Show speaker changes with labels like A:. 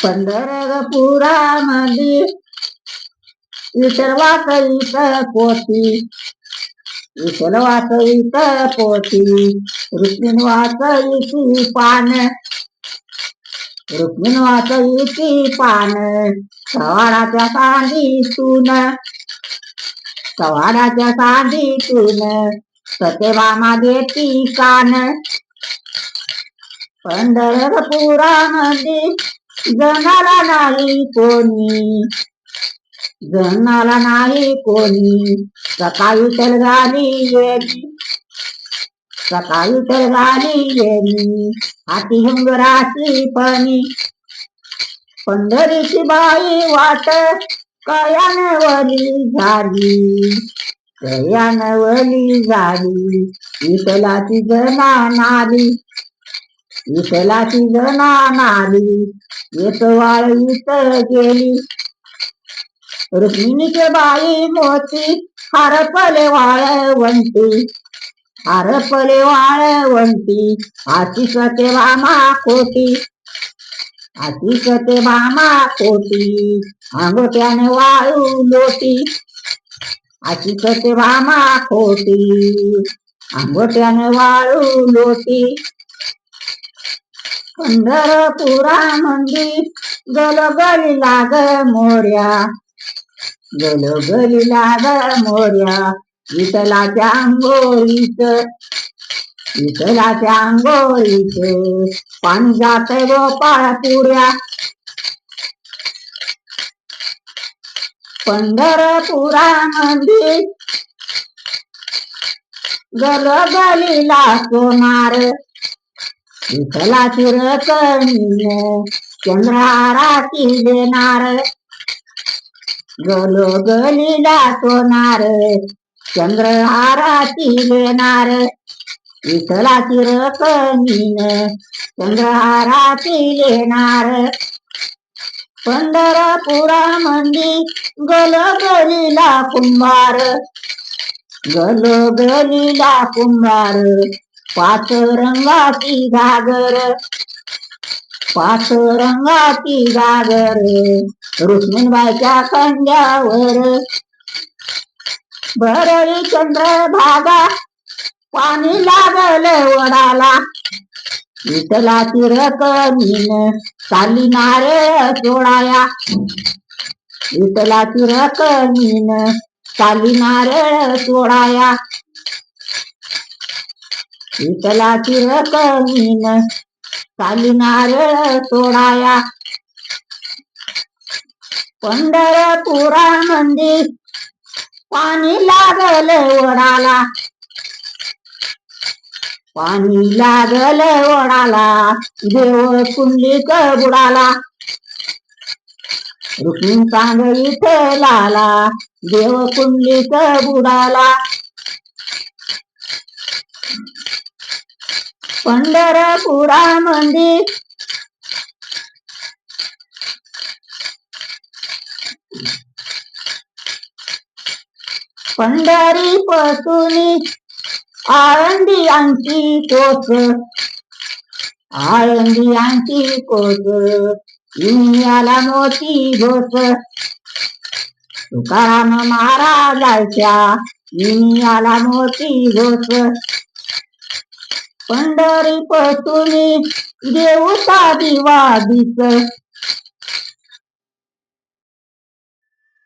A: पंढरपुरामध्ये विठ्ठल वाचईत पोथी, विठ्ठल वाचईत पोथी, रुक्मिणी वाचईची पान, रुक्मिणी वाचईची पान, सवाडाच्या सांगीतून, सवाडाच्या सांगीतून सत्यभामा देती कान. पंढरपुरामध्ये जनाला नाही कोणी, जनाला नाही कोणी, सकाळी विठ्ठल झाली येणी, सकाळी विठ्ठल झाली येणी, हाती हुंगराची फणी. पंढरीची बाई वाट कयानवली झाली, कयानवली झाली, विठ्ठलाची जना नाली, विठ्ठलाची जना नाली, येत वाळीत गेली. रुक्मिणीचे बाई मोती हरपले वाळवंटी, हरपले वाळवंटी, आती सत्यभामा खोटी, आती सत्यभामा खोटी, अंगोट्याने वाळू लोटी, आती सत्यभामा खोटी, अंगोट्याने वाळू लोटी. पंढरपुरामध्ये गलगली लाग मोर्या, गलगली लाग मोर्या, विठ्ठलाच्या अंघोळीत, विठ्ठलाच्या अंघोळीत पाणी जातंय गोपाळपुऱ्या. पंढरपुरामध्ये गलगलीला सोनार, विठ्ठलाची रकमीन चंद्रहाराची देणार, गलगलीला सोनार चंद्रहाराची देणार, विठ्ठलाची रकमीन चंद्रहाराची देणार. पंढरपुरामध्ये गलगलीला कुंभार, गलगलीला कुंभार, पाच रंगाची घागर, पाच रंगाची घागर, रुक्मिणीबाईच्या खांद्यावर. भरली चंद्रभागा पाणी लागल वडाला, विठ्ठलाची रकमीन चालली नारळ सोडाया, विठ्ठलाची रकमीन चालली नारळ सोडाया, विठ्ठलाची रकमीन चालली नारळ सोडाया. पंढरपुरामध्ये पाणी लागल वडाला, पाणी लागल वडाला, देव कुंडलिक बुडाला, रुक्मिणी सांग विठ्ठलाला, देव कुंडलिक बुडाला. पंढरपुरामध्ये पंढरी पासून आळंदियांची कोस, आळंदियांची कोस, इनियाला मोती घोस, तुकाराम महाराजाच्या इनियाला मोती घोस. पंढरी पासून देऊचा दिवा दिस,